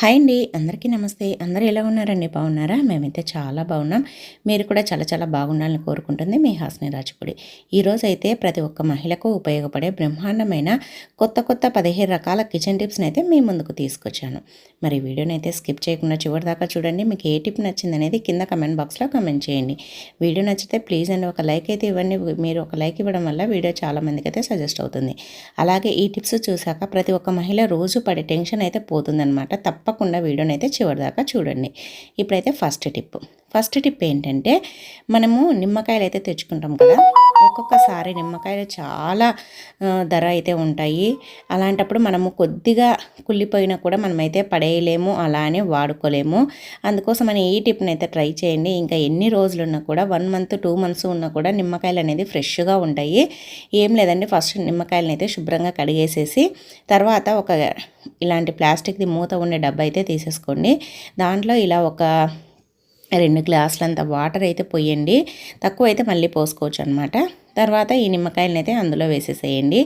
Hi అండి, అందరికీ నమస్తే. అందరూ ఎలా ఉన్నారండి? బాగున్నారా? మేమైతే చాలా బాగున్నాం. మీరు కూడా చాలా చాలా బాగుండాలని కోరుకుంటుంది మీ హాస్ని రాజుపూడి. ఈరోజైతే ప్రతి ఒక్క మహిళకు ఉపయోగపడే బ్రహ్మాండమైన కొత్త కొత్త 15 రకాల కిచెన్ టిప్స్ని అయితే మీ ముందుకు తీసుకొచ్చాను. మరి వీడియోని అయితే స్కిప్ చేయకుండా చివరి దాకా చూడండి. మీకు ఏ టిప్ నచ్చిందనేది కింద కమెంట్ బాక్స్లో కమెంట్ చేయండి. వీడియో నచ్చితే ప్లీజ్ అండి ఒక లైక్ అయితే ఇవ్వండి. మీరు ఒక లైక్ ఇవ్వడం వల్ల వీడియో చాలామందికి అయితే సజెస్ట్ అవుతుంది. అలాగే ఈ టిప్స్ చూశాక ప్రతి ఒక్క మహిళ రోజు పడే టెన్షన్ అయితే పోతుందన్నమాట. తప్పకుండా వీడియోని అయితే చివరిదాకా చూడండి. ఇప్పుడైతే ఫస్ట్ టిప్ ఏంటంటే, మనము నిమ్మకాయలు అయితే తెచ్చుకుంటాం కదా. ఒక్కొక్కసారి నిమ్మకాయలు చాలా ధర అయితే ఉంటాయి. అలాంటప్పుడు మనము కొద్దిగా కుళ్ళిపోయినా కూడా మనమైతే పడేయలేము, అలానే వాడుకోలేము. అందుకోసమని ఈ టిప్ని అయితే ట్రై చేయండి. ఇంకా ఎన్ని రోజులున్నా కూడా 1 మంత్ 2 మంత్స్ ఉన్నా కూడా నిమ్మకాయలు అనేది ఫ్రెష్గా ఉంటాయి. ఏం లేదండి, ఫస్ట్ నిమ్మకాయలను అయితే శుభ్రంగా కడిగేసేసి తర్వాత ఒక ఇలాంటి ప్లాస్టిక్ది మూత ఉండే డబ్బా అయితే తీసేసుకోండి. దాంట్లో ఇలా ఒక 2 గ్లాసులంత వాటర్ అయితే పోయండి. తక్కువ అయితే మళ్ళీ పోసుకోవచ్చు అనమాట. తర్వాత ఈ నిమ్మకాయలను అయితే అందులో వేసేసేయండి.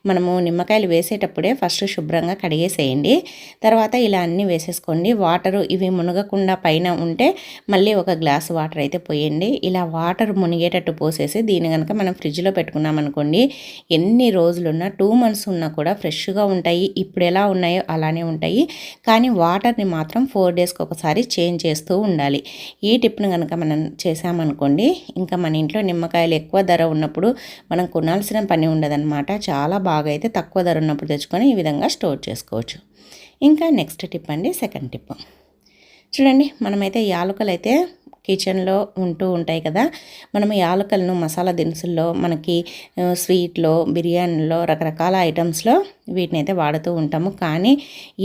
మనము నిమ్మకాయలు వేసేటప్పుడే ఫస్ట్ శుభ్రంగా కడిగేసేయండి. తర్వాత ఇలా అన్నీ వేసేసుకోండి. వాటరు ఇవి మునగకుండా పైన ఉంటే మళ్ళీ ఒక గ్లాసు వాటర్ అయితే పోయండి. ఇలా వాటర్ మునిగేటట్టు పోసేసి దీన్ని కనుక మనం ఫ్రిడ్జ్లో పెట్టుకున్నామనుకోండి, ఎన్ని రోజులున్నా 2 మంత్స్ ఉన్నా కూడా ఫ్రెష్గా ఉంటాయి. ఇప్పుడు ఎలా ఉన్నాయో అలానే ఉంటాయి. కానీ వాటర్ని మాత్రం 4 డేస్కి ఒకసారి చేంజ్ చేస్తూ ఉండాలి. ఈ టిప్ను కనుక మనం చేసామనుకోండి, ఇంకా మన ఇంట్లో నిమ్మకాయలు ఎక్కువ ధర ఉన్నప్పుడు మనం కొనాల్సిన పని ఉండదన్నమాట. చాలా బాగా అయితే తక్కువ ధర ఉన్నప్పుడు తెచ్చుకొని ఈ విధంగా స్టోర్ చేసుకోవచ్చు. ఇంకా నెక్స్ట్ టిప్ అండి, సెకండ్ టిప్ చూడండి. మనమైతే యాలకులు అయితే కిచెన్లో ఉంటూ ఉంటాయి కదా. మనం యాలకులను మసాలా దినుసుల్లో, మనకి స్వీట్లో, బిర్యానీలో, రకరకాల ఐటమ్స్లో వీటిని అయితే వాడుతూ ఉంటాము. కానీ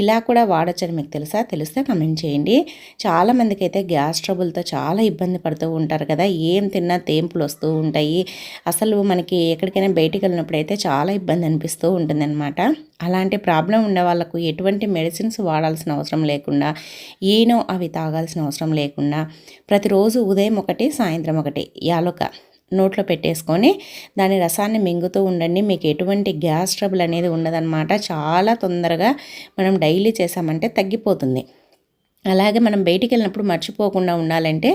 ఇలా కూడా వాడచ్చని మీకు తెలుసా? తెలిస్తే కమెంట్ చేయండి. చాలామందికి అయితే గ్యాస్ ట్రబుల్తో చాలా ఇబ్బంది పడుతూ ఉంటారు కదా. ఏం తిన్నా తేంపులు వస్తూ ఉంటాయి. అసలు మనకి ఎక్కడికైనా బయటికి వెళ్ళినప్పుడు అయితే చాలా ఇబ్బంది అనిపిస్తూ ఉంటుందన్నమాట. అలాంటి ప్రాబ్లం ఉండే వాళ్ళకు ఎటువంటి మెడిసిన్స్ వాడాల్సిన అవసరం లేకుండా, ఈనో అవి తాగాల్సిన అవసరం లేకుండా ప్రతిరోజు ఉదయం ఒకటి, సాయంత్రం ఒకటి యాలుక నోట్లో పెట్టేసుకొని దాని రసాన్ని మింగుతూ ఉండండి. మీకు ఎటువంటి గ్యాస్ ట్రబుల్ అనేది ఉండదన్నమాట. చాలా తొందరగా మనం డైలీ చేసామంటే తగ్గిపోతుంది. అలాగే మనం బయటికి వెళ్ళినప్పుడు మర్చిపోకుండా ఉండాలంటే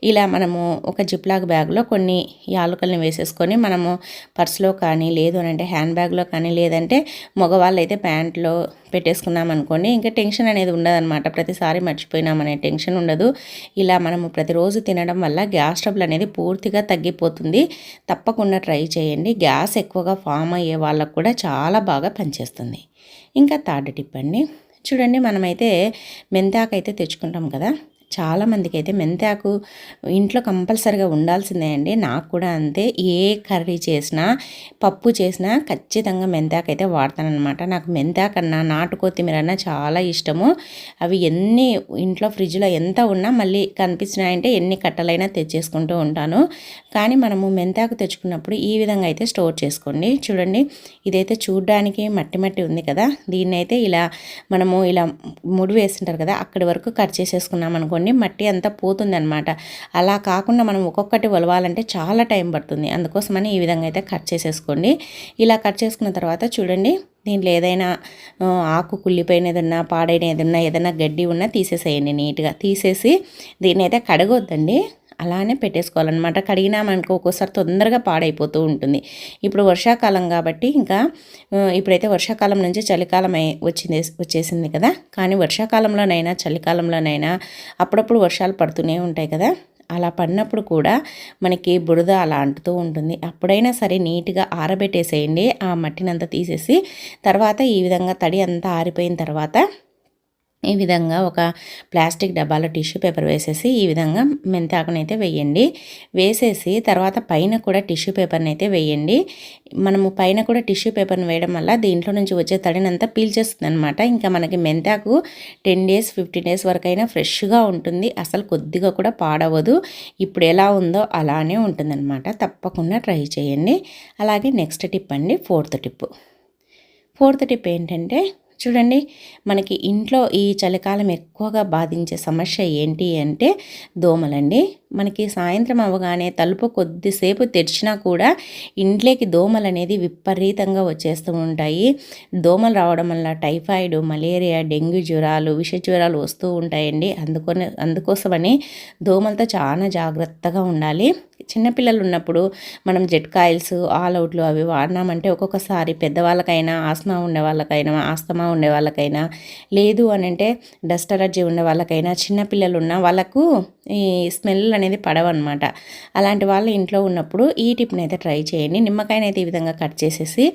ఇలా మనము ఒక జిప్లాక్ బ్యాగ్లో కొన్ని యాలకులను వేసేసుకొని మనము పర్స్లో కానీ, లేదు అని అంటే హ్యాండ్ బ్యాగ్లో కానీ, లేదంటే మగవాళ్ళు అయితే ప్యాంట్లో పెట్టేసుకున్నాం అనుకోండి, ఇంకా టెన్షన్ అనేది ఉండదన్నమాట. ప్రతిసారి మర్చిపోయినామనే టెన్షన్ ఉండదు. ఇలా మనము ప్రతిరోజు తినడం వల్ల గ్యాస్ ట్రబుల్ అనేది పూర్తిగా తగ్గిపోతుంది. తప్పకుండా ట్రై చేయండి. గ్యాస్ ఎక్కువగా ఫామ్ అయ్యే వాళ్ళకు కూడా చాలా బాగా పనిచేస్తుంది. ఇంకా థర్డ్ టిప్ అండి, చూడండి. మనమైతే మెంతాకు అయితే తెచ్చుకుంటాం కదా. చాలామందికి అయితే మెంతాకు ఇంట్లో కంపల్సరిగా ఉండాల్సిందే అండి. నాకు కూడా అంతే. ఏ కర్రీ చేసినా, పప్పు చేసినా ఖచ్చితంగా మెంతాకు అయితే వాడతానమాట. నాకు మెంతాకన్నా నాటు కొత్తిమీర అన్నా చాలా ఇష్టము. అవి ఎన్ని ఇంట్లో ఫ్రిడ్జ్లో ఎంత ఉన్నా మళ్ళీ కనిపించినాయంటే ఎన్ని కట్టలైనా తెచ్చేసుకుంటూ ఉంటాను. కానీ మనము మెంతాకు తెచ్చుకున్నప్పుడు ఈ విధంగా అయితే స్టోర్ చేసుకోండి. చూడండి, ఇదైతే చూడడానికి మట్టి మట్టి ఉంది కదా. దీన్ని అయితే ఇలా మనము ఇలా ముడి వేస్తుంటారు కదా, అక్కడి వరకు కట్ చేసేసుకున్నాం అనుకోండి, మట్టి అంతా పోతుంది అనమాట. అలా కాకుండా మనం ఒక్కొక్కటి ఒలవాలంటే చాలా టైం పడుతుంది. అందుకోసమని ఈ విధంగా అయితే కట్ చేసేసుకోండి. ఇలా కట్ చేసుకున్న తర్వాత చూడండి, దీంట్లో ఏదైనా ఆకు కుళ్ళిపోయిన ఏదన్నా, పాడైన ఏదైనా గడ్డి ఉన్నా తీసేసేయండి. నీట్గా తీసేసి దీన్ని అయితే కడగొద్దండి, అలానే పెట్టేసుకోవాలన్నమాట. కడిగినామనుకో ఒక్కోసారి తొందరగా పాడైపోతూ ఉంటుంది. ఇప్పుడు వర్షాకాలం కాబట్టి ఇంకా ఇప్పుడైతే వర్షాకాలం నుంచి చలికాలం వచ్చేసింది కదా. కానీ వర్షాకాలంలోనైనా చలికాలంలోనైనా అప్పుడప్పుడు వర్షాలు పడుతూనే ఉంటాయి కదా. అలా పడినప్పుడు కూడా మనకి బురద అలా అంటుతూ ఉంటుంది. అప్పుడైనా సరే నీట్గా ఆరబెట్టేసేయండి. ఆ మట్టినంతా తీసేసి తర్వాత ఈ విధంగా తడి అంతా ఆరిపోయిన తర్వాత ఈ విధంగా ఒక ప్లాస్టిక్ డబ్బాలో టిష్యూ పేపర్ వేసేసి ఈ విధంగా మెంతాకుని అయితే వేయండి. వేసేసి తర్వాత పైన కూడా టిష్యూ పేపర్ని అయితే వేయండి. మనము పైన కూడా టిష్యూ పేపర్ని వేయడం వల్ల దీంట్లో నుంచి వచ్చే తడినంతా పీల్చేస్తుంది అనమాట. ఇంకా మనకి మెంతాకు 10 డేస్ 15 డేస్ వరకైనా ఫ్రెష్గా ఉంటుంది. అసలు కొద్దిగా కూడా పాడవదు. ఇప్పుడు ఎలా ఉందో అలానే ఉంటుందన్నమాట. తప్పకుండా ట్రై చేయండి. అలాగే నెక్స్ట్ టిప్ అండి, ఫోర్త్ టిప్ ఏంటంటే, చూడండి, మనకి ఇంట్లో ఈ చలికాలం ఎక్కువగా బాధించే సమస్య ఏంటి అంటే దోమలండి. మనకి సాయంత్రం అవ్వగానే తలుపు కొద్దిసేపు తెరిచినా కూడా ఇంట్లోకి దోమలు అనేది విపరీతంగా వచ్చేస్తూ ఉంటాయి. దోమలు రావడం వల్ల టైఫాయిడ్, మలేరియా, డెంగ్యూ జ్వరాలు, విష జ్వరాలు వస్తూ ఉంటాయండి. అందుకోసమని దోమలతో చాలా జాగ్రత్తగా ఉండాలి. చిన్నపిల్లలు ఉన్నప్పుడు మనం జెట్ కాయిల్స్, ఆల్ అవుట్లు అవి వాడినామంటే ఒక్కొక్కసారి పెద్దవాళ్ళకైనా, ఆస్మా ఉండే వాళ్ళకైనా, ఆస్తమా ఉండే వాళ్ళకైనా, లేదు అని అంటే డస్ట్ అలర్జీ ఉండే వాళ్ళకైనా, చిన్నపిల్లలు ఉన్న వాళ్ళకు ఈ స్మెల్ అనేది పడవన్నమాట. అలాంటి వాళ్ళు ఇంట్లో ఉన్నప్పుడు ఈ టిప్ని అయితే ట్రై చేయండి. నిమ్మకాయనైతే ఈ విధంగా కట్ చేసేసి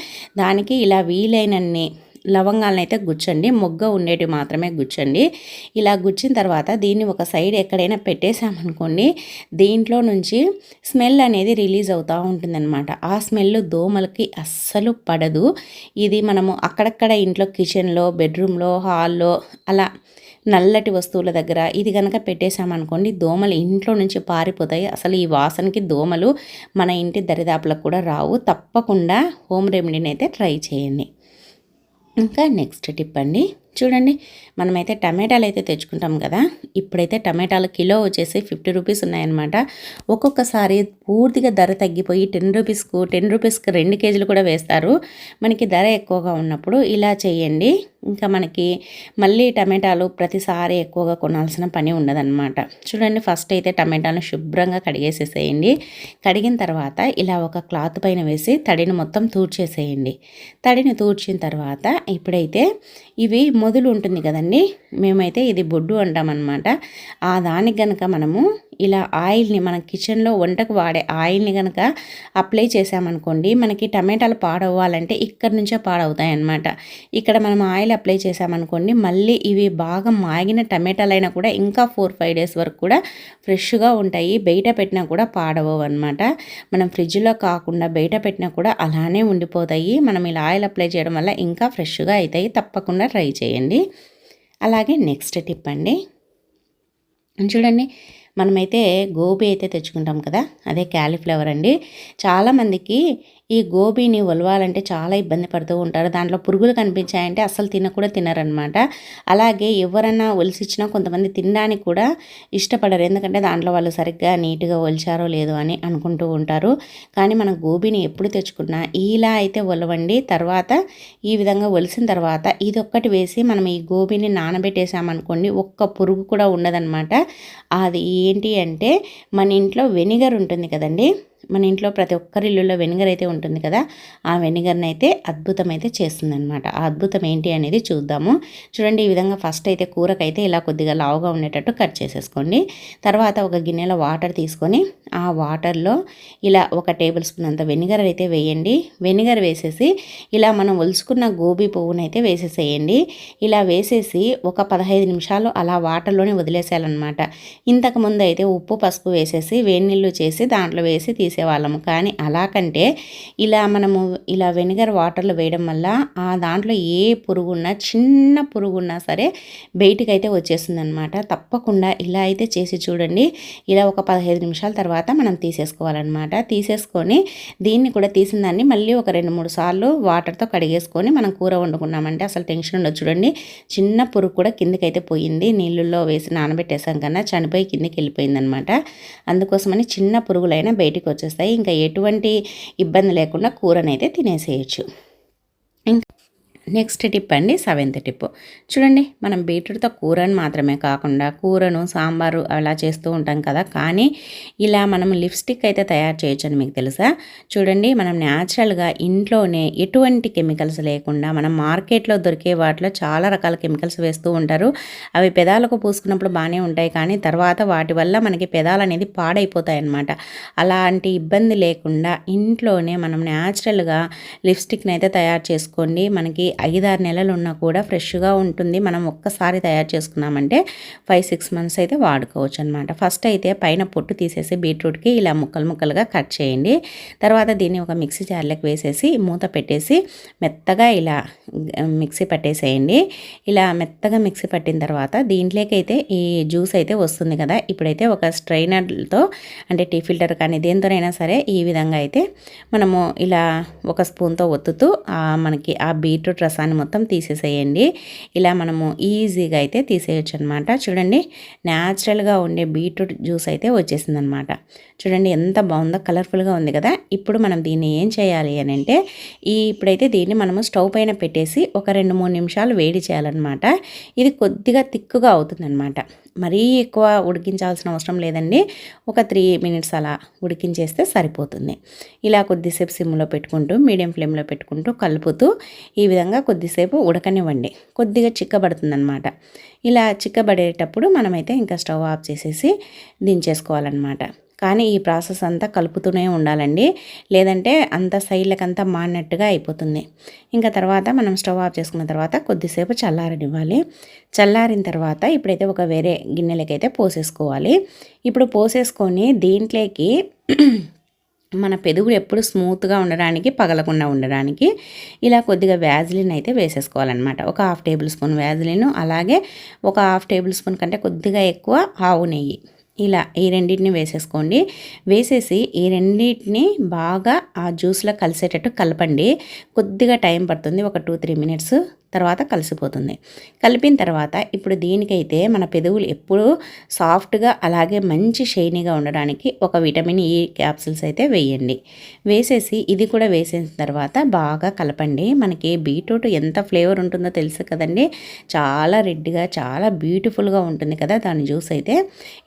దానికి ఇలా వీలైనన్ని లవంగాలను అయితే గుచ్చండి. మొగ్గ ఉండేటివి మాత్రమే గుచ్చండి. ఇలా గుచ్చిన తర్వాత దీన్ని ఒక సైడ్ ఎక్కడైనా పెట్టేసామనుకోండి, దీంట్లో నుంచి స్మెల్ అనేది రిలీజ్ అవుతూ ఉంటుందన్నమాట. ఆ స్మెల్ దోమలకి అస్సలు పడదు. ఇది మనము అక్కడక్కడ ఇంట్లో కిచెన్లో, బెడ్రూమ్లో, హాల్లో అలా నల్లటి వస్తువుల దగ్గర ఇది కనుక పెట్టేసామనుకోండి, దోమలు ఇంట్లో నుంచి పారిపోతాయి. అసలు ఈ వాసనకి దోమలు మన ఇంటి దరిదాపులకు కూడా రావు. తప్పకుండా హోమ్ రెమెడీని అయితే ట్రై చేయండి. ఇంకా నెక్స్ట్ టిప్ అండి, చూడండి, మనమైతే టమాటాలు అయితే తెచ్చుకుంటాం కదా. ఇప్పుడైతే టమాటాలు కిలో వచ్చేసి 50 రూపీస్ ఉన్నాయన్నమాట. ఒక్కొక్కసారి పూర్తిగా ధర తగ్గిపోయి 10 రూపీస్కి 2 కేజీలు కూడా వేస్తారు. మనకి ధర ఎక్కువగా ఉన్నప్పుడు ఇలా చేయండి. ఇంకా మనకి మళ్ళీ టమాటాలు ప్రతిసారి ఎక్కువగా కొనాల్సిన పని ఉండదన్నమాట. చూడండి, ఫస్ట్ అయితే టమాటాలను శుభ్రంగా కడిగేసేసేయండి. కడిగిన తర్వాత ఇలా ఒక క్లాత్ పైన వేసి తడిని మొత్తం తూడ్చేసేయండి. తడిని తూడ్చిన తర్వాత ఇప్పుడైతే ఇవి మొదలు ఉంటుంది కదండి, మేమైతే ఇది బొడ్డు అంటామన్నమాట. ఆ దానికి కనుక మనము ఇలా ఆయిల్ని మన కిచెన్లో వంటకు వాడే ఆయిల్ని కనుక అప్లై చేసామనుకోండి, మనకి టమాటాలు పాడవ్వాలంటే ఇక్కడ నుంచే పాడవుతాయి అన్నమాట. ఇక్కడ మనం ఆయిల్ అప్లై చేసామనుకోండి, మళ్ళీ ఇవి బాగా మాగిన టమాటాలు అయినా కూడా ఇంకా 4-5 డేస్ వరకు కూడా ఫ్రెష్గా ఉంటాయి. బయట పెట్టినా కూడా పాడవవు అనమాట. మనం ఫ్రిడ్జ్లో కాకుండా బయట పెట్టినా కూడా అలానే ఉండిపోతాయి. మనం ఇలా ఆయిల్ అప్లై చేయడం వల్ల ఇంకా ఫ్రెష్గా అవుతాయి. తప్పకుండా ట్రై చేయండి. అలాగే నెక్స్ట్ టిప్ అండి, చూడండి, మనమైతే గోబీ అయితే తెచ్చుకుంటాం కదా, అదే క్యాలీఫ్లవర్ అండి. చాలామందికి ఈ గోబీని ఒలవాలంటే చాలా ఇబ్బంది పడుతూ ఉంటారు. దాంట్లో పురుగులు కనిపించాయంటే అస్సలు తినరనమాట. అలాగే ఎవరన్నా ఒలిసిచ్చినా కొంతమంది తినడానికి కూడా ఇష్టపడరు. ఎందుకంటే దాంట్లో వాళ్ళు సరిగ్గా నీట్గా ఒలిచారో లేదో అని అనుకుంటూ ఉంటారు. కానీ మనం గోబీని ఎప్పుడు తెచ్చుకున్నా ఇలా అయితే ఒలవండి. తర్వాత ఈ విధంగా ఒలిసిన తర్వాత ఇదొక్కటి వేసి మనం ఈ గోబీని నానబెట్టేసామనుకోండి, ఒక్క పురుగు కూడా ఉండదన్నమాట. అది ఏంటి అంటే మన ఇంట్లో వెనిగర్ ఉంటుంది కదండి, మన ఇంట్లో ప్రతి ఒక్కరి ఇల్లులో వెనిగర్ అయితే ఉంటుంది కదా, ఆ వెనిగర్ని అయితే అద్భుతమైతే చేస్తుందన్నమాట. ఆ అద్భుతం ఏంటి అనేది చూద్దాము. చూడండి, ఈ విధంగా ఫస్ట్ అయితే కూరకైతే ఇలా కొద్దిగా లావుగా ఉండేటట్టు కట్ చేసేసుకోండి. తర్వాత ఒక గిన్నెలో వాటర్ తీసుకొని ఆ వాటర్లో ఇలా 1 టేబుల్ స్పూన్ అంత వెనిగర్ అయితే వేయండి. వెనిగర్ వేసేసి ఇలా మనం ఒలుచుకున్న గోబీ పువ్వునైతే అయితే వేసేసేయండి. ఇలా వేసేసి ఒక 15 నిమిషాలు అలా వాటర్లోనే వదిలేసేయాలన్నమాట. ఇంతకుముందు అయితే ఉప్పు, పసుపు వేసేసి వేడి నీళ్ళు చేసి దాంట్లో వేసి తీసేవాళ్ళము. కానీ అలా కంటే ఇలా మనము ఇలా వెనిగర్ వాటర్లో వేయడం వల్ల ఆ దాంట్లో ఏ పురుగున్నా, చిన్న పురుగున్నా సరే బయటికి అయితే వచ్చేస్తుంది అనమాట. తప్పకుండా ఇలా అయితే చేసి చూడండి. ఇలా ఒక 15 నిమిషాల తర్వాత మనం తీసేసుకోవాలన్నమాట. తీసేసుకొని దీన్ని కూడా తీసిన దాన్ని మళ్ళీ ఒక 2-3 సార్లు వాటర్తో కడిగేసుకొని మనం కూర వండుకున్నామంటే అసలు టెన్షన్ ఉండదు. చూడండి, చిన్న పురుగు కూడా కిందకైతే పోయింది. నీళ్ళల్లో వేసి నానబెట్టేసాం కన్నా చనిపోయి కిందకి వెళ్ళిపోయిందనమాట. అందుకోసమని చిన్న పురుగులైనా బయటికి వచ్చేస్తాయి. ఇంకా ఎటువంటి ఇబ్బంది లేకుండా కూరనైతే తినేసేయచ్చు. నెక్స్ట్ టిప్ అండి, 7th టిప్. చూడండి, మనం బీట్రూట్తో కూరని మాత్రమే కాకుండా కూరను, సాంబారు అలా చేస్తూ ఉంటాం కదా, కానీ ఇలా మనం లిప్స్టిక్ అయితే తయారు చేయొచ్చు అని మీకు తెలుసా? చూడండి, మనం న్యాచురల్గా ఇంట్లోనే ఎటువంటి కెమికల్స్ లేకుండా మనం మార్కెట్లో దొరికే వాటిలో చాలా రకాల కెమికల్స్ వేస్తూ ఉంటారు. అవి పెదాలకు పూసుకున్నప్పుడు బాగానే ఉంటాయి, కానీ తర్వాత వాటి వల్ల మనకి పెదాలు అనేది పాడైపోతాయి అన్నమాట. అలాంటి ఇబ్బంది లేకుండా ఇంట్లోనే మనం న్యాచురల్గా లిప్స్టిక్ని అయితే తయారు చేసుకోండి. మనకి 5-6 నెలలు ఉన్నా కూడా ఫ్రెష్గా ఉంటుంది. మనం ఒక్కసారి తయారు చేసుకున్నామంటే 5-6 మంత్స్ అయితే వాడుకోవచ్చు అనమాట. ఫస్ట్ అయితే పైన పొట్టు తీసేసి బీట్రూట్కి ఇలా ముక్కలుగా కట్ చేయండి. తర్వాత దీన్ని ఒక మిక్సీ జార్లోకి వేసేసి మూత పెట్టేసి మెత్తగా ఇలా మిక్సీ పట్టేసేయండి. ఇలా మెత్తగా మిక్సీ పట్టిన తర్వాత దీంట్లోకి అయితే ఈ జ్యూస్ అయితే వస్తుంది కదా. ఇప్పుడైతే ఒక స్ట్రైనర్తో అంటే టీ ఫిల్టర్ కానీ దేంతోనైనా సరే ఈ విధంగా అయితే మనము ఇలా ఒక స్పూన్తో ఒత్తుతూ మనకి ఆ బీట్రూట్ బీట్రూట్ రసాన్ని మొత్తం తీసేసేయండి. ఇలా మనము ఈజీగా అయితే తీసేయచ్చు అనమాట. చూడండి, న్యాచురల్గా ఉండే బీట్రూట్ జ్యూస్ అయితే వచ్చేసిందనమాట. చూడండి ఎంత బాగుందో, కలర్ఫుల్గా ఉంది కదా. ఇప్పుడు మనం దీన్ని ఏం చేయాలి అని అంటే, ఇప్పుడైతే దీన్ని మనము స్టవ్ పైన పెట్టేసి ఒక 2-3 నిమిషాలు వేడి చేయాలన్నమాట. ఇది కొద్దిగా తిక్కుగా అవుతుందన్నమాట. మరీ ఎక్కువ ఉడికించాల్సిన అవసరం లేదండి. ఒక 3 మినిట్స్ అలా ఉడికించేస్తే సరిపోతుంది. ఇలా కొద్దిసేపు సిమ్లో పెట్టుకుంటూ మీడియం ఫ్లేమ్లో పెట్టుకుంటూ కలుపుతూ ఈ విధంగా కొద్దిసేపు ఉడకనివ్వండి. కొద్దిగా చిక్కబడుతుందన్నమాట. ఇలా చిక్కబడేటప్పుడు మనమైతే ఇంకా స్టవ్ ఆఫ్ చేసేసి దించేసుకోవాలన్నమాట. కానీ ఈ ప్రాసెస్ అంతా కలుపుతూనే ఉండాలండి, లేదంటే అంత సైడ్లకంతా మాడినట్టుగా అయిపోతుంది. ఇంకా తర్వాత మనం స్టవ్ ఆఫ్ చేసుకున్న తర్వాత కొద్దిసేపు చల్లారనివ్వాలి. చల్లారిన తర్వాత ఇప్పుడైతే ఒక వేరే గిన్నెలకైతే పోసేసుకోవాలి. ఇప్పుడు పోసేసుకొని దీంట్లోకి మన పెదవులు ఎప్పుడు స్మూత్గా ఉండడానికి, పగలకుండా ఉండడానికి ఇలా కొద్దిగా వ్యాజిలిన్ అయితే వేసేసుకోవాలన్నమాట. ఒక 1/2 టేబుల్ స్పూన్ వ్యాజిలిన్, అలాగే ఒక 1/2 టేబుల్ స్పూన్ కంటే కొద్దిగా ఎక్కువ ఆవు నెయ్యి, ఇలా ఈ రెండింటిని వేసేసుకోండి. వేసేసి ఈ రెండింటిని బాగా ఆ జ్యూస్లో కలిసేటట్టు కలపండి. కొద్దిగా టైం పడుతుంది, ఒక 2-3 మినిట్స్ తర్వాత కలిసిపోతుంది. కలిపిన తర్వాత ఇప్పుడు దీనికైతే మన పెదవులు ఎప్పుడూ సాఫ్ట్గా అలాగే మంచి షైనీగా ఉండడానికి ఒక విటమిన్ ఈ క్యాప్సిల్స్ అయితే వేయండి. వేసేసి ఇది కూడా వేసిన తర్వాత బాగా కలపండి. మనకి బీట్రూట్ ఎంత ఫ్లేవర్ ఉంటుందో తెలుసు కదండి. చాలా రెడ్గా చాలా బ్యూటిఫుల్గా ఉంటుంది కదా దాని జ్యూస్ అయితే.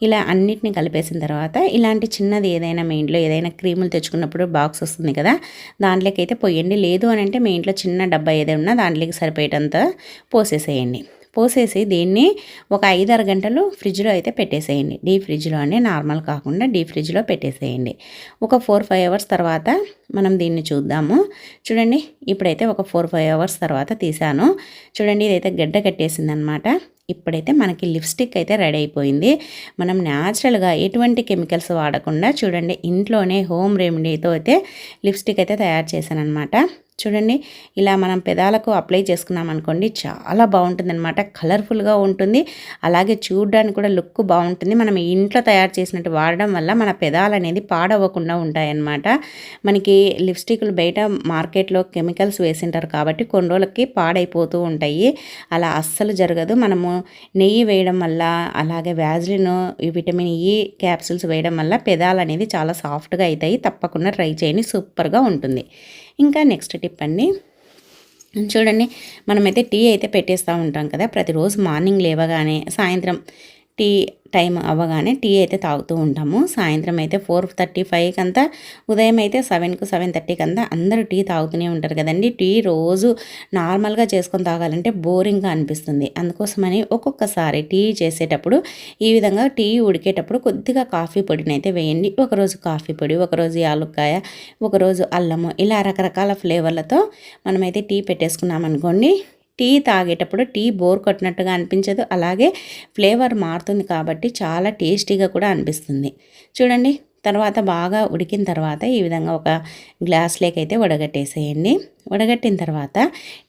ఇలా అన్నిటిని కలిపేసిన తర్వాత ఇలాంటి చిన్నది ఏదైనా మీ ఇంట్లో ఏదైనా క్రీములు తెచ్చుకున్నప్పుడు బాక్స్ వస్తుంది కదా, దాంట్లోకి అయితే పోయండి. లేదు అని అంటే మీ ఇంట్లో చిన్న డబ్బా ఏదైనా ఉన్నా దాంట్లోకి సరిపోయేటంతా పోసేసేయండి. పోసేసి దీన్ని ఒక 5-6 గంటలు ఫ్రిడ్జ్లో అయితే పెట్టేసేయండి. డీప్ ఫ్రిడ్జ్లో అండి, నార్మల్ కాకుండా డీప్ ఫ్రిడ్జ్లో పెట్టేసేయండి. ఒక 4-5 అవర్స్ తర్వాత మనం దీన్ని చూద్దాము. చూడండి, ఇప్పుడైతే ఒక 4-5 అవర్స్ తర్వాత తీసాను. చూడండి, ఇదైతే గడ్డ కట్టేసిందనమాట. ఇప్పుడైతే మనకి లిప్స్టిక్ అయితే రెడీ అయిపోయింది. మనం న్యాచురల్గా ఎటువంటి కెమికల్స్ వాడకుండా చూడండి ఇంట్లోనే హోమ్ రెమెడీతో అయితే లిప్స్టిక్ అయితే తయారు చేశాను అనమాట. చూడండి, ఇలా మనం పెదాలకు అప్లై చేసుకున్నాం అనుకోండి, చాలా బాగుంటుందన్నమాట. కలర్ఫుల్గా ఉంటుంది, అలాగే చూడడానికి కూడా లుక్ బాగుంటుంది. మనం ఇంట్లో తయారు చేసినట్టు వాడడం వల్ల మన పెదాలు అనేది పాడవ్వకుండా ఉంటాయన్నమాట. మనకి లిప్స్టిక్లు బయట మార్కెట్లో కెమికల్స్ వేసింటారు కాబట్టి కొన్ని రోజులకి పాడైపోతూ ఉంటాయి. అలా అస్సలు జరగదు. మనము నెయ్యి వేయడం వల్ల, అలాగే వ్యాజిలిన్, ఈ విటమిన్ ఈ క్యాప్సూల్స్ వేయడం వల్ల పెదాలు అనేది చాలా సాఫ్ట్గా అవుతాయి. తప్పకుండా ట్రై చేయండి, సూపర్గా ఉంటుంది. ఇంకా నెక్స్ట్ టిప్ అండి, చూడండి, మనమైతే టీ అయితే పెట్టేస్తూ ఉంటాం కదా ప్రతిరోజు. మార్నింగ్ లేవగానే సాయంత్రం టీ టైం అవ్వగానే టీ అయితే తాగుతూ ఉంటాము. సాయంత్రం అయితే 4:35 అంతా, ఉదయం అయితే 7కు 7:30 అంతా అందరూ టీ తాగుతూనే ఉంటారు కదండి. టీ రోజు నార్మల్గా చేసుకొని తాగాలంటే బోరింగ్గా అనిపిస్తుంది. అందుకోసమని ఒక్కొక్కసారి టీ చేసేటప్పుడు ఈ విధంగా టీ ఉడికేటప్పుడు కొద్దిగా కాఫీ పొడిని అయితే వేయండి. ఒకరోజు కాఫీ పొడి, ఒకరోజు యాలుక్కాయ, ఒకరోజు అల్లము, ఇలా రకరకాల ఫ్లేవర్లతో మనమైతే టీ పెట్టేసుకున్నాం అనుకోండి. టీ తాగేటప్పుడు టీ బోర్ కొట్టినట్టుగా అనిపించదు, అలాగే ఫ్లేవర్ మారుతుంది కాబట్టి చాలా టేస్టీగా కూడా అనిపిస్తుంది. చూడండి, తర్వాత బాగా ఉడికిన తర్వాత ఈ విధంగా ఒక గ్లాస్లోకి అయితే వడగట్టేసేయండి. వడగట్టిన తర్వాత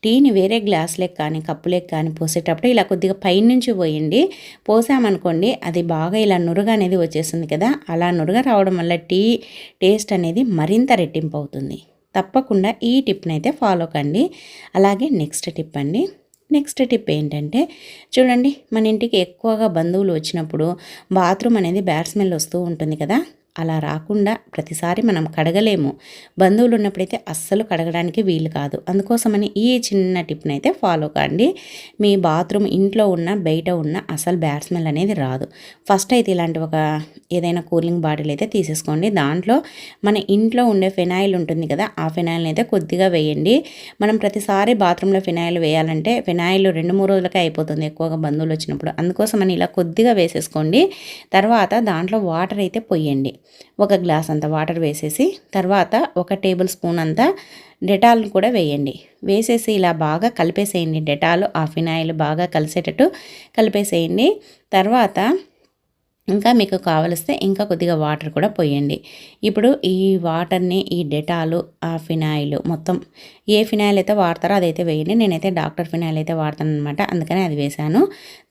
టీని వేరే గ్లాస్లోకి కానీ కప్పులోకి కానీ పోసేటప్పుడు ఇలా కొద్దిగా పైనుంచి పోయండి. పోసామనుకోండి అది బాగా ఇలా నురుగ అనేది వచ్చేస్తుంది కదా. అలా నురుగ రావడం వల్ల టీ టేస్ట్ అనేది మరింత రెట్టింపు అవుతుంది. తప్పకుండా ఈ టిప్ని అయితే ఫాలో కండి. అలాగే నెక్స్ట్ టిప్ అండి, నెక్స్ట్ టిప్ ఏంటంటే చూడండి, మన ఇంటికి ఎక్కువగా బంధువులు వచ్చినప్పుడు బాత్రూమ్ అనేది బ్యాడ్ స్మెల్ వస్తూ ఉంటుంది కదా. అలా రాకుండా ప్రతిసారి మనం కడగలేము. బంధువులు ఉన్నప్పుడైతే అస్సలు కడగడానికి వీలు కాదు. అందుకోసమని ఈ చిన్న టిప్ని అయితే ఫాలో కండి. మీ బాత్రూమ్ ఇంట్లో ఉన్న బయట ఉన్న అసలు బ్యాడ్ స్మెల్ అనేది రాదు. ఫస్ట్ అయితే ఇలాంటి ఒక ఏదైనా కూలింగ్ బాటిల్ అయితే తీసేసుకోండి. దాంట్లో మన ఇంట్లో ఉండే ఫినాయిల్ ఉంటుంది కదా, ఆ ఫినాయిల్ని అయితే కొద్దిగా వేయండి. మనం ప్రతిసారి బాత్రూంలో ఫినాయిల్ వేయాలంటే ఫినాయిల్ 2-3 రోజులకే అయిపోతుంది ఎక్కువగా బంధువులు వచ్చినప్పుడు. అందుకోసమని ఇలా కొద్దిగా వేసేసుకోండి. తర్వాత దాంట్లో వాటర్ అయితే పొయ్యండి. ఒక గ్లాస్ అంత వాటర్ వేసేసి తర్వాత 1 టేబుల్ స్పూన్ అంతా డెటాల్ని కూడా వేయండి. వేసేసి ఇలా బాగా కలిపేసేయండి. డెటాల్ ఆ ఫినాయిల్ బాగా కలిసేటట్టు కలిపేసేయండి. తర్వాత ఇంకా మీకు కావలిస్తే ఇంకా కొద్దిగా వాటర్ కూడా పోయండి. ఇప్పుడు ఈ వాటర్ని, ఈ డెటాలు, ఆ ఫినాయిల్ మొత్తం ఏ ఫినాయిల్ అయితే వాడతారో అదైతే వేయండి. నేనైతే డాక్టర్ ఫినాయిల్ అయితే వాడతాను అనమాట, అందుకని అది వేసాను.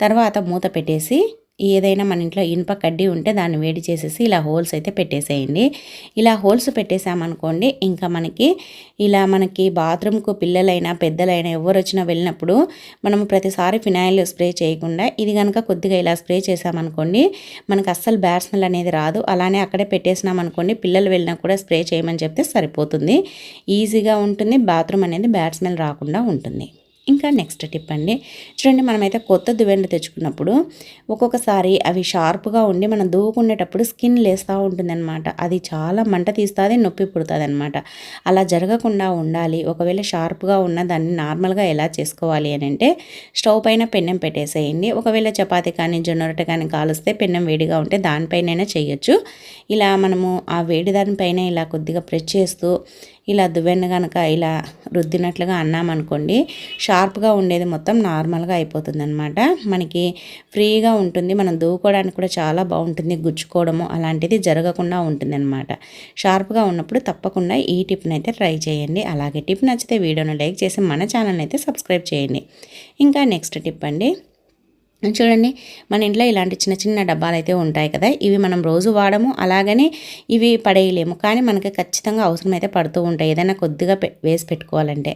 తర్వాత మూత పెట్టేసి ఏదైనా మన ఇంట్లో ఇనుప కడ్డీ ఉంటే దాన్ని వేడి చేసేసి ఇలా హోల్స్ అయితే పెట్టేసేయండి. ఇలా హోల్స్ పెట్టేసామనుకోండి, ఇంకా మనకి బాత్రూమ్‌కు పిల్లలైనా, పెద్దలైనా ఎవరు వచ్చినా వెళ్ళినప్పుడు మనము ప్రతిసారి ఫినాయిల్ స్ప్రే చేయకుండా ఇది గనుక కొద్దిగా ఇలా స్ప్రే చేసామనుకోండి, మనకు అస్సలు బ్యాడ్ స్మెల్ అనేది రాదు. అలానే అక్కడే పెట్టేసినామనుకోండి, పిల్లలు వెళ్ళినా కూడా స్ప్రే చేయమని చెప్తే సరిపోతుంది. ఈజీగా ఉంటుంది. బాత్రూమ్ అనేది బ్యాడ్ స్మెల్ రాకుండా ఉంటుంది. ఇంకా నెక్స్ట్ టిప్ అండి, చూడండి, మనమైతే కొత్త దువ్వెనలు తెచ్చుకున్నప్పుడు ఒక్కొక్కసారి అవి షార్ప్గా ఉండి మనం దువ్వుకునేటప్పుడు స్కిన్ లేస్తూ ఉంటుందన్నమాట. అది చాలా మంట తీస్తుంది, నొప్పి పుడుతుంది అనమాట. అలా జరగకుండా ఉండాలి. ఒకవేళ షార్ప్గా ఉన్న దాన్ని నార్మల్గా ఎలా చేసుకోవాలి అని అంటే, స్టవ్ పైన పెన్నం పెట్టేసేయండి. ఒకవేళ చపాతీ కానీ జొన్న రొట్టె కానీ కాలుస్తే పెన్నం వేడిగా ఉంటే దానిపైనైనా చేయొచ్చు. ఇలా మనము ఆ వేడి దానిపైన ఇలా కొద్దిగా ప్రెస్ చేస్తూ ఇలా దువ్వెన కనుక ఇలా రుద్దినట్లుగా అన్నామనుకోండి, షార్ప్గా ఉండేది మొత్తం నార్మల్గా అయిపోతుందన్నమాట. మనకి ఫ్రీగా ఉంటుంది. మనం దువ్వుకోవడానికి కూడా చాలా బాగుంటుంది. గుచ్చుకోవడము అలాంటిది జరగకుండా ఉంటుందన్నమాట. షార్ప్గా ఉన్నప్పుడు తప్పకుండా ఈ టిప్ని అయితే ట్రై చేయండి. అలాగే టిప్ నచ్చితే వీడియోను లైక్ చేసి మన ఛానల్ని అయితే సబ్స్క్రైబ్ చేయండి. ఇంకా నెక్స్ట్ టిప్ అండి, చూడండి, మన ఇంట్లో ఇలాంటి చిన్న చిన్న డబ్బాలు అయితే ఉంటాయి కదా, ఇవి మనం రోజు వాడము, అలాగని ఇవి పడేయలేము. కానీ మనకి ఖచ్చితంగా అవసరమైతే పడుతూ ఉంటాయి ఏదైనా కొద్దిగా వేసి పెట్టుకోవాలంటే.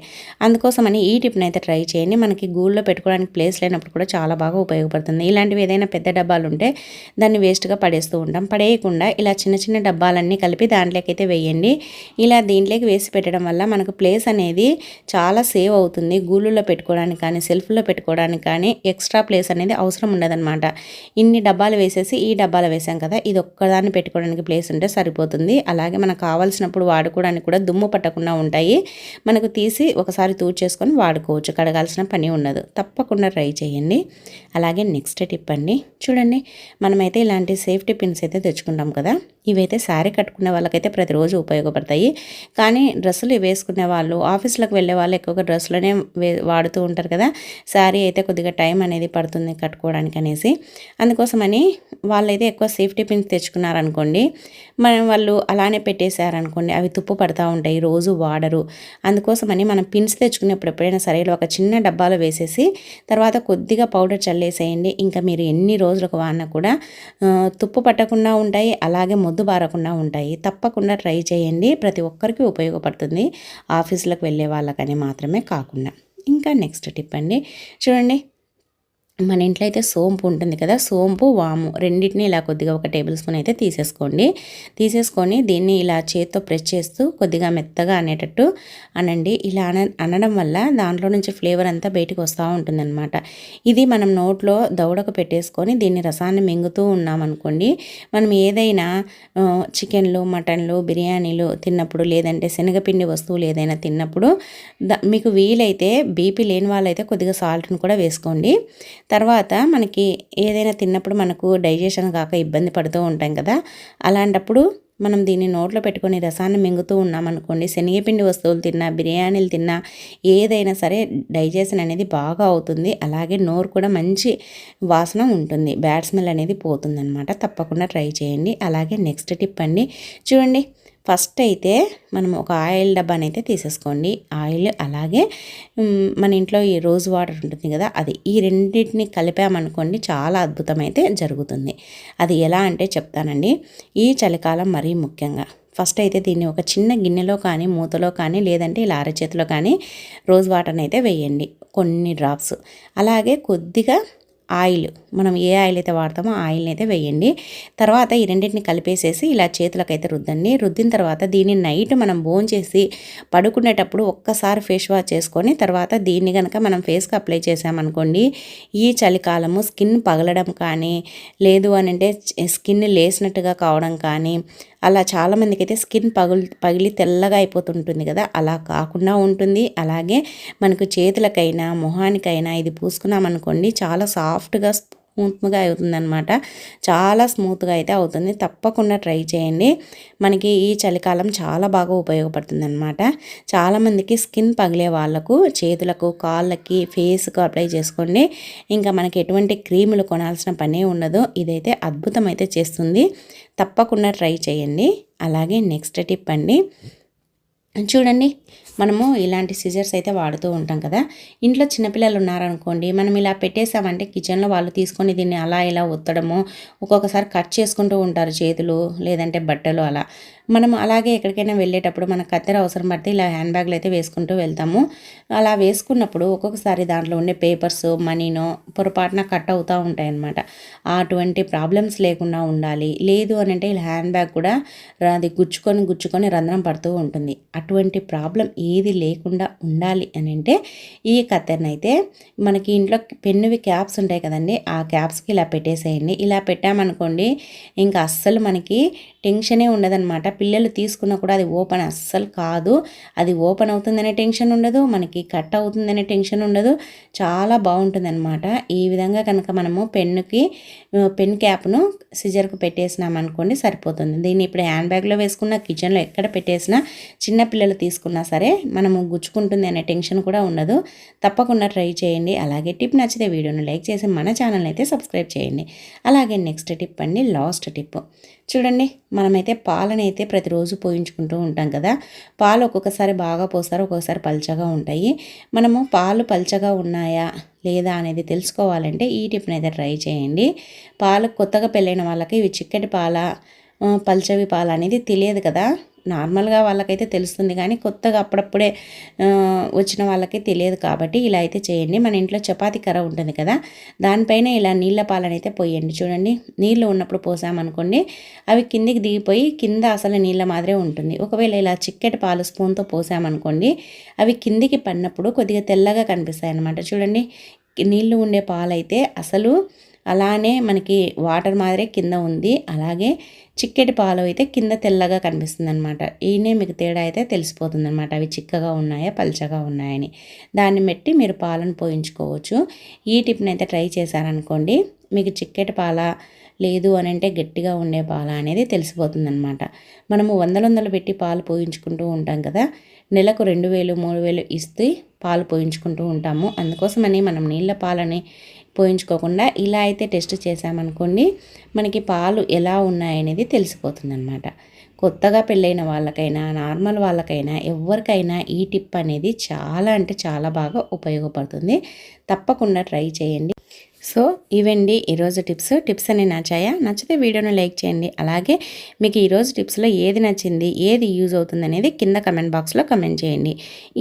అందుకోసమని ఈ టిప్ని అయితే ట్రై చేయండి. మనకి గూళ్ళో పెట్టుకోవడానికి ప్లేస్ లేనప్పుడు కూడా చాలా బాగా ఉపయోగపడుతుంది. ఇలాంటివి ఏదైనా పెద్ద డబ్బాలు ఉంటే దాన్ని వేస్ట్గా పడేస్తూ ఉంటాం. పడేయకుండా ఇలా చిన్న చిన్న డబ్బాలన్నీ కలిపి దాంట్లోకి అయితే వేయండి. ఇలా దీంట్లోకి వేసి పెట్టడం వల్ల మనకు ప్లేస్ అనేది చాలా సేవ్ అవుతుంది. గూళ్ళలో పెట్టుకోవడానికి కానీ సెల్ఫ్లో పెట్టుకోవడానికి కానీ ఎక్స్ట్రా ప్లేస్ అనేది అవసరం ఉండదన్నమాట. ఇన్ని డబ్బాలు వేసేసి ఈ డబ్బాలు వేసాం కదా, ఇది ఒక్కదాన్ని పెట్టుకోవడానికి ప్లేస్ ఉంటే సరిపోతుంది. అలాగే మనకు కావాల్సినప్పుడు వాడుకోవడానికి కూడా దుమ్ము పట్టకుండా ఉంటాయి. మనకు తీసి ఒకసారి చేసుకొని వాడుకోవచ్చు. కడగాల్సిన పని ఉండదు. తప్పకుండా ట్రై చేయండి. అలాగే నెక్స్ట్ టిప్ అండి, చూడండి, మనమైతే ఇలాంటి సేఫ్టీ పిన్స్ అయితే తెచ్చుకుంటాం కదా, ఇవైతే శారీ కట్టుకునే వాళ్ళకైతే ప్రతిరోజు ఉపయోగపడతాయి. కానీ డ్రెస్సులు వేసుకునే వాళ్ళు, ఆఫీసులకు వెళ్ళే వాళ్ళు ఎక్కువగా డ్రెస్సులోనే వాడుతూ ఉంటారు కదా, శారీ అయితే కొద్దిగా టైం అనేది పడుతుంది కట్టుకోవడానికి అనేసి. అందుకోసమని వాళ్ళైతే ఎక్కువ సేఫ్టీ పిన్స్ తెచ్చుకున్నారనుకోండి, వాళ్ళు అలానే పెట్టేశారనుకోండి, అవి తుప్పు పడుతూ ఉంటాయి, రోజు వాడరు. అందుకోసమని మనం పిన్స్ తెచ్చుకునేప్పుడు ఎప్పుడైనా సరే ఒక చిన్న డబ్బాలో వేసేసి తర్వాత కొద్దిగా పౌడర్ చల్లేసేయండి. ఇంకా మీరు ఎన్ని రోజులకు వాడినా కూడా తుప్పు పట్టకుండా ఉంటాయి, అలాగే మొద్దు బారకుండా ఉంటాయి. తప్పకుండా ట్రై చేయండి. ప్రతి ఒక్కరికి ఉపయోగపడుతుంది, ఆఫీసులకు వెళ్ళే వాళ్ళకని మాత్రమే కాకుండా. ఇంకా నెక్స్ట్ టిప్ అండి, చూడండి, మన ఇంట్లో అయితే సోంపు ఉంటుంది కదా, సోంపు వాము రెండింటిని ఇలా కొద్దిగా ఒక టేబుల్ స్పూన్ అయితే తీసేసుకొని దీన్ని ఇలా చేత్తో ప్రెస్ చేస్తూ కొద్దిగా మెత్తగా అనేటట్టు అనండి. ఇలా అనడం వల్ల దాంట్లో నుంచి ఫ్లేవర్ అంతా బయటకు వస్తూ ఉంటుందన్నమాట. ఇది మనం నోట్లో దవడకు పెట్టేసుకొని దీన్ని రసాన్ని మింగుతూ ఉన్నామనుకోండి, మనం ఏదైనా చికెన్లు, మటన్లు, బిర్యానీలు తిన్నప్పుడు, లేదంటే శనగపిండి వస్తువులు ఏదైనా తిన్నప్పుడు మీకు వీలైతే బీపీ లేని వాళ్ళైతే కొద్దిగా సాల్ట్ని కూడా వేసుకోండి. తర్వాత మనకి ఏదైనా తిన్నప్పుడు మనకు డైజెషన్ కాక ఇబ్బంది పడుతూ ఉంటాం కదా, అలాంటప్పుడు మనం దీన్ని నోట్లో పెట్టుకొని రసాన్ని మింగుతూ ఉన్నామనుకోండి, శనగపిండి వస్తువులు తిన్నా, బిర్యానీలు తిన్నా, ఏదైనా సరే డైజెషన్ అనేది బాగా అవుతుంది. అలాగే నోరు కూడా మంచి వాసన ఉంటుంది, బ్యాడ్ స్మెల్ అనేది పోతుందన్నమాట. తప్పకుండా ట్రై చేయండి. అలాగే నెక్స్ట్ టిప్ అండి, చూడండి, ఫస్ట్ అయితే మనం ఒక ఆయిల్ డబ్బాని అయితే తీసేసుకోండి. ఆయిల్ అలాగే మన ఇంట్లో ఈ రోజ్ వాటర్ ఉంటుంది కదా, అది ఈ రెండింటిని కలిపామనుకోండి, చాలా అద్భుతమైతే జరుగుతుంది. అది ఎలా అంటే చెప్తానండి. ఈ చలికాలం మరీ ముఖ్యంగా ఫస్ట్ అయితే దీన్ని ఒక చిన్న గిన్నెలో కానీ, మూతలో కానీ, లేదంటే ఇలా అరచేతిలో కానీ రోజ్ వాటర్ని అయితే వేయండి, కొన్ని డ్రాప్స్. అలాగే కొద్దిగా ఆయిల్, మనం ఏ ఆయిల్ అయితే వాడతామో ఆ ఆయిల్ని అయితే వేయండి. తర్వాత ఈ రెండింటిని కలిపేసేసి ఇలా చేతులకైతే రుద్దండి. రుద్దిన తర్వాత దీన్ని నైట్ మనం భోంచేసి పడుకునేటప్పుడు ఒక్కసారి ఫేస్ వాష్ చేసుకొని తర్వాత దీన్ని కనుక మనం ఫేస్కి అప్లై చేసామనుకోండి, ఈ చలికాలము స్కిన్ పగలడం కానీ, లేదు అని అంటే స్కిన్ లేసినట్టుగా కావడం కానీ, అలా చాలామందికి అయితే స్కిన్ పగిలి తెల్లగా అయిపోతుంటుంది కదా, అలా కాకుండా ఉంటుంది. అలాగే మనకు చేతులకైనా మొహానికైనా ఇది పూసుకున్నామనుకోండి, చాలా సాఫ్ట్గా స్మూత్గా అవుతుందన్నమాట. చాలా స్మూత్గా అయితే అవుతుంది. తప్పకుండా ట్రై చేయండి. మనకి ఈ చలికాలం చాలా బాగా ఉపయోగపడుతుంది అనమాట. చాలామందికి స్కిన్ పగిలే వాళ్ళకు చేతులకు, కాళ్ళకి, ఫేస్కు అప్లై చేసుకోండి. ఇంకా మనకి ఎటువంటి క్రీములు కొనాల్సిన పనే ఉండదు. ఇదైతే అద్భుతం అయితే చేస్తుంది. తప్పకుండా ట్రై చేయండి. అలాగే నెక్స్ట్ టిప్ అండి, చూడండి, మనము ఇలాంటి సిజర్స్ అయితే వాడుతూ ఉంటాం కదా. ఇంట్లో చిన్నపిల్లలు ఉన్నారనుకోండి, మనం ఇలా పెట్టేసామంటే కిచెన్లో వాళ్ళు తీసుకొని దీన్ని అలా ఇలా ఒత్తడము, ఒక్కొక్కసారి కట్ చేసుకుంటూ ఉంటారు చేతులు లేదంటే బట్టలు అలా. మనం అలాగే ఎక్కడికైనా వెళ్ళేటప్పుడు మనకు కత్తెర అవసరం పడితే ఇలా హ్యాండ్ బ్యాగ్లు అయితే వేసుకుంటూ వెళ్తాము. అలా వేసుకున్నప్పుడు ఒక్కొక్కసారి దాంట్లో ఉండే పేపర్స్ మనీనో పొరపాటున కట్ అవుతూ ఉంటాయన్నమాట. అటువంటి ప్రాబ్లమ్స్ లేకుండా ఉండాలి. లేదు అని అంటే ఇలా హ్యాండ్ బ్యాగ్ కూడా అది గుచ్చుకొని రంధ్రం పడుతూ ఉంటుంది. అటువంటి ప్రాబ్లం ఏది లేకుండా ఉండాలి అని అంటే ఈ కత్తెరనైతే మనకి ఇంట్లో పెన్నువి క్యాప్స్ ఉంటాయి కదండి, ఆ క్యాప్స్కి ఇలా పెట్టేసేయండి. ఇలా పెట్టామనుకోండి ఇంకా అస్సలు మనకి టెన్షనే ఉండదన్నమాట. పిల్లలు తీసుకున్నా కూడా అది ఓపెన్ అస్సలు కాదు. అది ఓపెన్ అవుతుందనే టెన్షన్ ఉండదు, మనకి కట్ అవుతుందనే టెన్షన్ ఉండదు. చాలా బాగుంటుందన్నమాట. ఈ విధంగా కనుక మనము పెన్ క్యాప్ను సిజర్కు పెట్టేసినామనుకోండి సరిపోతుంది. దీన్ని ఇప్పుడు హ్యాండ్ బ్యాగ్లో వేసుకున్న కిచెన్లో ఎక్కడ పెట్టేసినా చిన్నపిల్లలు తీసుకున్నా సరే మనము గుచ్చుకుంటుంది అనే టెన్షన్ కూడా ఉండదు. తప్పకుండా ట్రై చేయండి. అలాగే టిప్ నచ్చితే వీడియోను లైక్ చేసి మన ఛానల్ అయితే సబ్స్క్రైబ్ చేయండి. అలాగే నెక్స్ట్ టిప్ అండి, లాస్ట్ టిప్ చూడండి. మనమైతే పాలనైతే ప్రతిరోజు పోయించుకుంటూ ఉంటాం కదా. పాలు ఒక్కొక్కసారి బాగా పోస్తారు, ఒక్కొక్కసారి పల్చగా ఉంటాయి. మనము పాలు పల్చగా ఉన్నాయా లేదా అనేది తెలుసుకోవాలంటే ఈ టిప్ని అయితే ట్రై చేయండి. పాలు కొత్తగా పెళ్ళైన వాళ్ళకి ఇవి చిక్కటి పాల పల్చవి పాలు అనేది తెలియదు కదా. నార్మల్గా వాళ్ళకైతే తెలుస్తుంది కానీ కొత్తగా అప్పుడప్పుడే వచ్చిన వాళ్ళకి తెలియదు. కాబట్టి ఇలా అయితే చేయండి. మన ఇంట్లో చపాతీ కర్ర ఉంటుంది కదా, దానిపైన ఇలా నీళ్ళ పాలను అయితే పోయండి. చూడండి, నీళ్ళు ఉన్నప్పుడు పోసామనుకోండి అవి కిందికి దిగిపోయి కింద అసలు నీళ్ళ మాదిరే ఉంటుంది. ఒకవేళ ఇలా చిక్కటి పాలు స్పూన్తో పోసామనుకోండి అవి కిందికి పడినప్పుడు కొద్దిగా తెల్లగా కనిపిస్తాయి అన్నమాట. చూడండి, నీళ్ళు ఉండే పాలైతే అసలు అలానే మనకి వాటర్ మాదిరే కింద ఉంది. అలాగే చిక్కటి పాలు అయితే కింద తెల్లగా కనిపిస్తుంది అనమాట. ఈయనే మీకు తేడా అయితే తెలిసిపోతుంది అనమాట, అవి చిక్కగా ఉన్నాయా పల్చగా ఉన్నాయని. దాన్ని బట్టి మీరు పాలను పోయించుకోవచ్చు. ఈ టిప్ని అయితే ట్రై చేశారనుకోండి మీకు చిక్కటి పాల లేదు అని అంటే గట్టిగా ఉండే పాల అనేది తెలిసిపోతుంది అనమాట. మనము వందలు పెట్టి పాలు పోయించుకుంటూ ఉంటాం కదా, నెలకు 2000 3000 ఇస్తే పాలు పోయించుకుంటూ ఉంటాము. అందుకోసమని మనం నీళ్ళ పాలని పోయించుకోకుండా ఇలా అయితే టెస్ట్ చేసామనుకోండి మనకి పాలు ఎలా ఉన్నాయనేది తెలిసిపోతుందన్నమాట. కొత్తగా పెళ్ళైన వాళ్ళకైనా నార్మల్ వాళ్ళకైనా ఎవరికైనా ఈ టిప్ అనేది చాలా అంటే చాలా బాగా ఉపయోగపడుతుంది. తప్పకుండా ట్రై చేయండి. సో ఇవండి ఈరోజు టిప్స్ అన్ని నచ్చితే వీడియోను లైక్ చేయండి. అలాగే మీకు ఈరోజు టిప్స్లో ఏది నచ్చింది, ఏది యూజ్ అవుతుంది అనేది కింద కమెంట్ బాక్స్లో కమెంట్ చేయండి.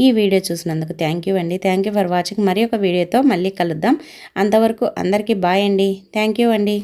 ఈ వీడియో చూసినందుకు థ్యాంక్ యూ అండి. Thank you for watching. మరి ఒక వీడియోతో మళ్ళీ కలుద్దాం. అంతవరకు అందరికీ బాయ్ అండి. థ్యాంక్ యూ అండి.